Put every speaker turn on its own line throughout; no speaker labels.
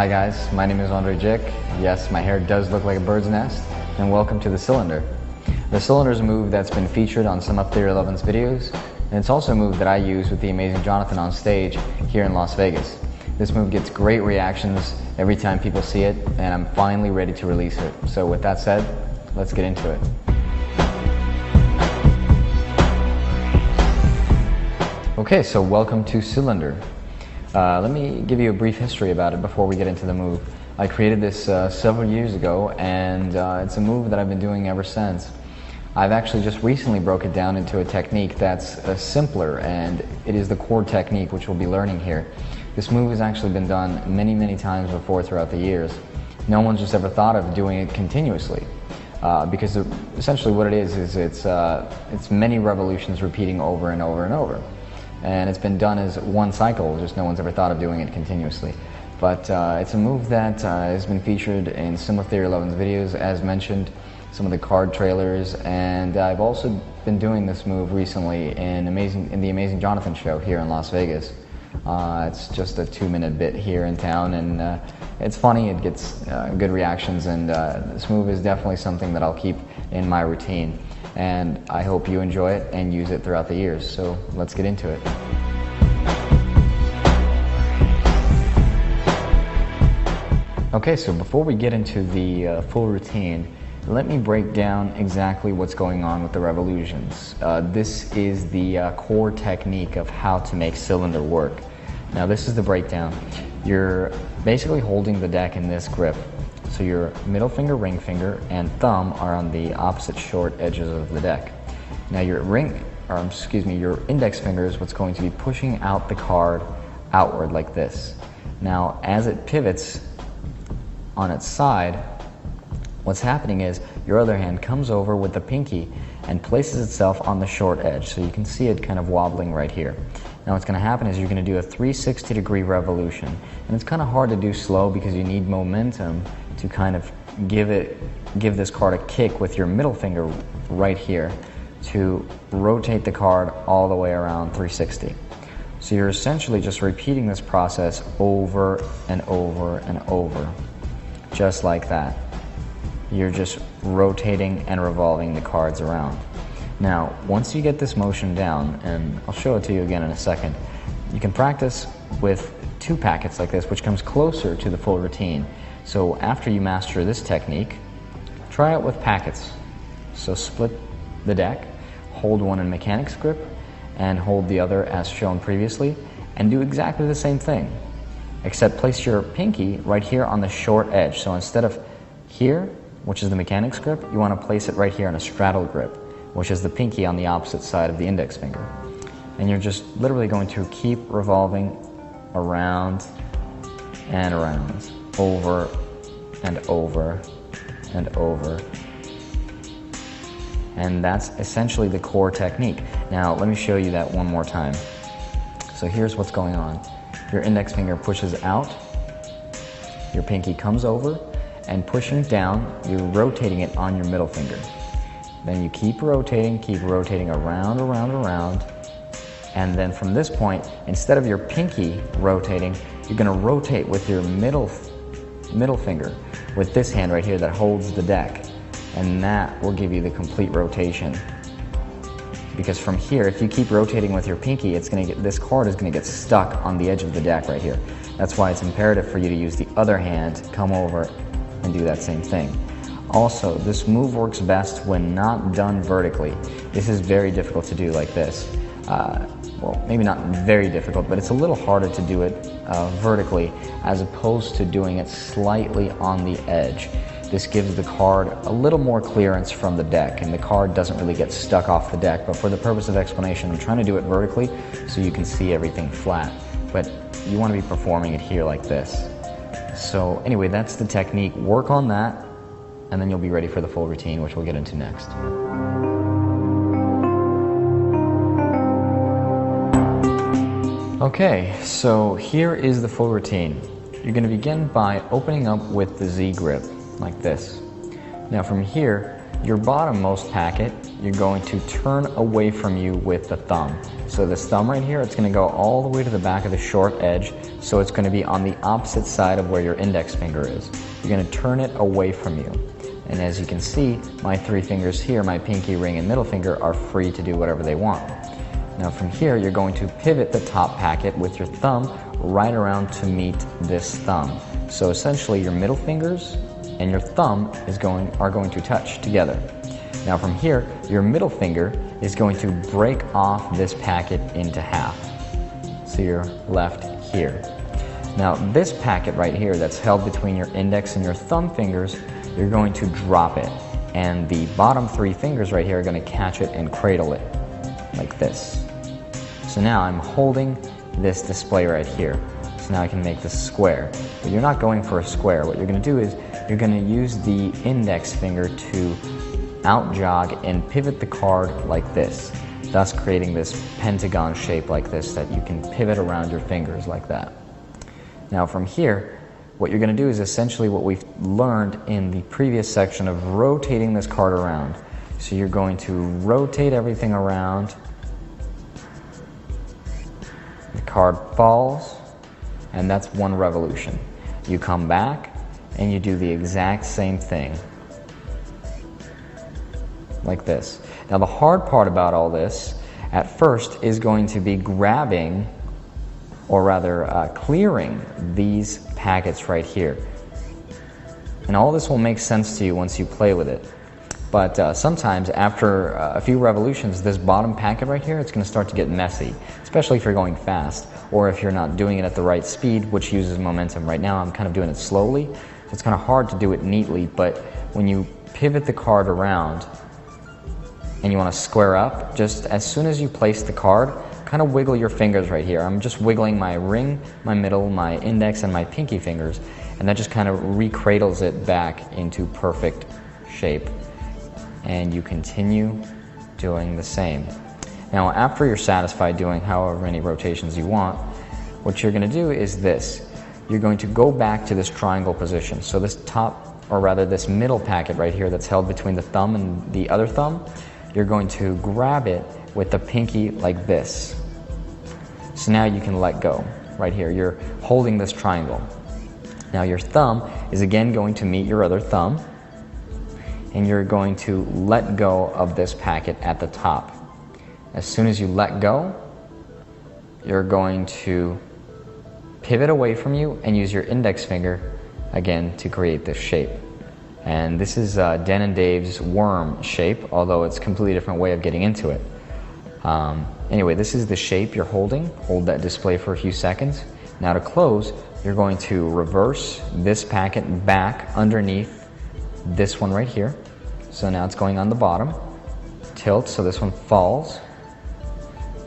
Hi guys, my name is Andrei Jikh. Yes, my hair does look like a bird's nest, and welcome to the cylinder. The cylinder is a move that's been featured on some of Theory 11's videos, and it's also a move that I use with the amazing Jonathan on stage here in Las Vegas. This move gets great reactions every time people see it, and I'm finally ready to release it. So with that said, let's get into it. Okay, so welcome to Cylinder. Let me give you a brief history about it before we get into the move. I created this several years ago, and it's a move that I've been doing ever since. I've actually just recently broke it down into a technique that's simpler, and it is the core technique, which we'll be learning here. This move has actually been done many times before throughout the years. No one's just ever thought of doing it continuously, because essentially what it is it's many revolutions repeating over and over and over. And it's been done as one cycle, just no one's ever thought of doing it continuously. But it's a move that has been featured in some of Theory 11's videos, as mentioned, some of the card trailers, and I've also been doing this move recently in the Amazing Jonathan show here in Las Vegas. It's just a 2-minute bit here in town, and it's funny, it gets good reactions, and this move is definitely something that I'll keep in my routine. And I hope you enjoy it and use it throughout the years. So let's get into it. Okay, so before we get into the full routine, let me break down exactly what's going on with the revolutions. This is the core technique of how to make cylinder work. Now this is the breakdown. You're basically holding the deck in this grip. So your middle finger, ring finger, and thumb are on the opposite short edges of the deck. Now your your index finger is what's going to be pushing out the card outward like this. Now as it pivots on its side, what's happening is your other hand comes over with the pinky and places itself on the short edge. So you can see it kind of wobbling right here. Now what's going to happen is you're going to do a 360-degree revolution. And it's kind of hard to do slow because you need momentum to kind of give this card a kick with your middle finger right here to rotate the card all the way around 360. So you're essentially just repeating this process over and over and over, just like that. You're just rotating and revolving the cards around. Now, once you get this motion down, and I'll show it to you again in a second, you can practice with 2 packets like this, which comes closer to the full routine. So after you master this technique, try it with packets. So split the deck, hold one in mechanics grip, and hold the other as shown previously, and do exactly the same thing, except place your pinky right here on the short edge. So instead of here, which is the mechanics grip, you want to place it right here on a straddle grip, which is the pinky on the opposite side of the index finger. And you're just literally going to keep revolving around and around, over and over and over. And that's essentially the core technique. Now let me show you that one more time. So here's what's going on. Your index finger pushes out, your pinky comes over, and pushing down, you're rotating it on your middle finger. Then you keep rotating around, and then from this point, instead of your pinky rotating, you're going to rotate with your middle finger, with this hand right here that holds the deck, and that will give you the complete rotation. Because from here, if you keep rotating with your pinky, this card is going to get stuck on the edge of the deck right here. That's why it's imperative for you to use the other hand, come over, and do that same thing. Also, this move works best when not done vertically. This is very difficult to do like this. Well, maybe not very difficult, but it's a little harder to do it vertically as opposed to doing it slightly on the edge. This gives the card a little more clearance from the deck, and the card doesn't really get stuck off the deck. But for the purpose of explanation, I'm trying to do it vertically so you can see everything flat. But you want to be performing it here like this. So anyway, that's the technique. Work on that, and then you'll be ready for the full routine, which we'll get into next. Okay, so here is the full routine. You're going to begin by opening up with the Z grip, like this. Now from here, your bottommost packet, you're going to turn away from you with the thumb. So this thumb right here, it's going to go all the way to the back of the short edge, so it's going to be on the opposite side of where your index finger is. You're going to turn it away from you. And as you can see, my three fingers here, my pinky, ring, and middle finger, are free to do whatever they want. Now from here, you're going to pivot the top packet with your thumb right around to meet this thumb. So essentially your middle fingers and your thumb are going to touch together. Now from here, your middle finger is going to break off this packet into half. So you're left here. Now this packet right here that's held between your index and your thumb fingers, you're going to drop it. And the bottom three fingers right here are going to catch it and cradle it, like this. So now I'm holding this display right here. So now I can make this square. But you're not going for a square. What you're going to do is you're going to use the index finger to out jog and pivot the card like this, thus creating this pentagon shape like this that you can pivot around your fingers like that. Now from here, what you're going to do is essentially what we've learned in the previous section of rotating this card around. So you're going to rotate everything around. The card falls, and that's one revolution. You come back and you do the exact same thing, like this. Now the hard part about all this at first is going to be grabbing, or rather clearing these packets right here. And all this will make sense to you once you play with it. But sometimes after a few revolutions, this bottom packet right here, it's going to start to get messy, especially if you're going fast or if you're not doing it at the right speed, which uses momentum. Right now I'm kind of doing it slowly, so it's kind of hard to do it neatly, but when you pivot the card around and you want to square up, just as soon as you place the card, kind of wiggle your fingers right here. I'm just wiggling my ring, my middle, my index, and my pinky fingers, and that just kind of recradles it back into perfect shape. And you continue doing the same. Now after you're satisfied doing however many rotations you want, what you're going to do is this. You're going to go back to this triangle position. So this top, or rather this middle packet right here that's held between the thumb and the other thumb, you're going to grab it with the pinky like this. So now you can let go right here. You're holding this triangle. Now your thumb is again going to meet your other thumb, and you're going to let go of this packet at the top. As soon as you let go, you're going to pivot away from you and use your index finger again to create this shape. And this is Dan and Dave's worm shape, although it's a completely different way of getting into it. Anyway, this is the shape you're holding. Hold that display for a few seconds. Now to close, you're going to reverse this packet back underneath this one right here. So now it's going on the bottom. Tilt, so this one falls.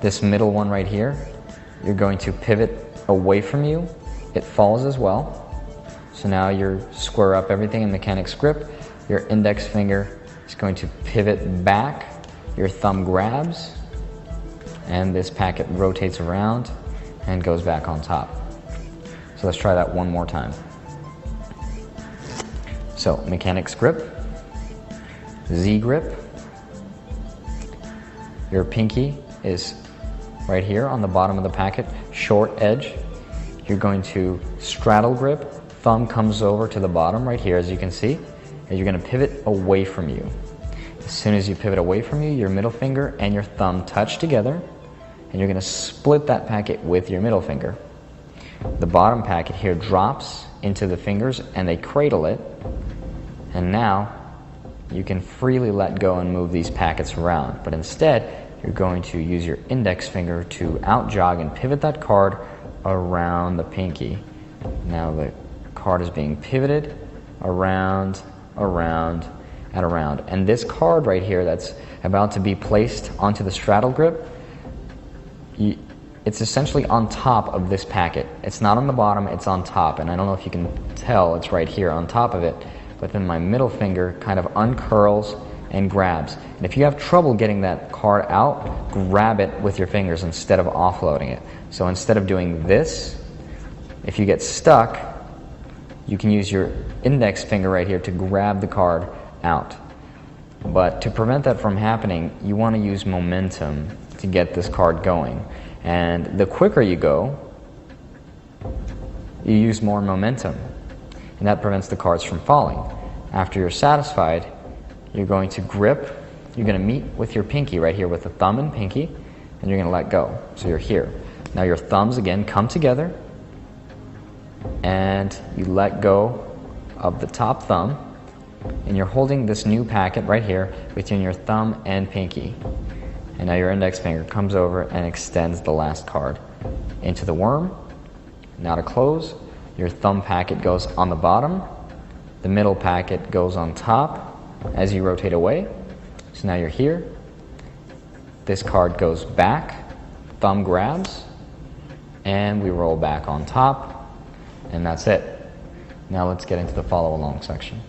This middle one right here, you're going to pivot away from you. It falls as well. So now you square up everything in mechanics grip. Your index finger is going to pivot back. Your thumb grabs, and this packet rotates around and goes back on top. So let's try that one more time. So mechanics grip, Z grip. Your pinky is right here on the bottom of the packet, short edge. You're going to straddle grip. Thumb comes over to the bottom right here, as you can see, and you're going to pivot away from you. As soon as you pivot away from you, your middle finger and your thumb touch together, and you're going to split that packet with your middle finger. The bottom packet here drops into the fingers and they cradle it, and now you can freely let go and move these packets around, but instead you're going to use your index finger to out jog and pivot that card around the pinky. Now the card is being pivoted around, around, and around. And this card right here that's about to be placed onto the straddle grip, it's essentially on top of this packet. It's not on the bottom, it's on top. And I don't know if you can tell, it's right here on top of it. But then my middle finger kind of uncurls and grabs. And if you have trouble getting that card out, grab it with your fingers instead of offloading it. So instead of doing this, if you get stuck, you can use your index finger right here to grab the card out. But to prevent that from happening, you want to use momentum to get this card going. And the quicker you go, you use more momentum, and that prevents the cards from falling. After you're satisfied, you're going to grip, you're going to meet with your pinky right here with the thumb and pinky, and you're going to let go. So you're here. Now your thumbs again come together, and you let go of the top thumb, and you're holding this new packet right here between your thumb and pinky. And now your index finger comes over and extends the last card into the worm. Now to close, your thumb packet goes on the bottom, the middle packet goes on top as you rotate away. So now you're here. This card goes back, thumb grabs, and we roll back on top, and that's it. Now let's get into the follow along section.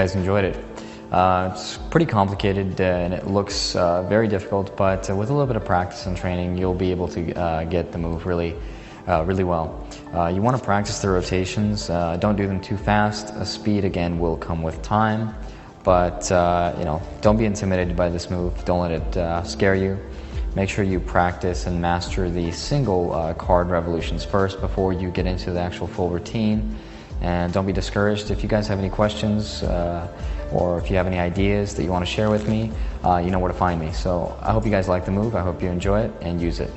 guys enjoyed it. It's pretty complicated and it looks very difficult, but with a little bit of practice and training, you'll be able to get the move really well. You want to practice the rotations. Don't do them too fast. Speed, again, will come with time, but don't be intimidated by this move. Don't let it scare you. Make sure you practice and master the single card revolutions first before you get into the actual full routine. And don't be discouraged. If you guys have any questions or if you have any ideas that you want to share with me, you know where to find me. So I hope you guys like the move. I hope you enjoy it and use it.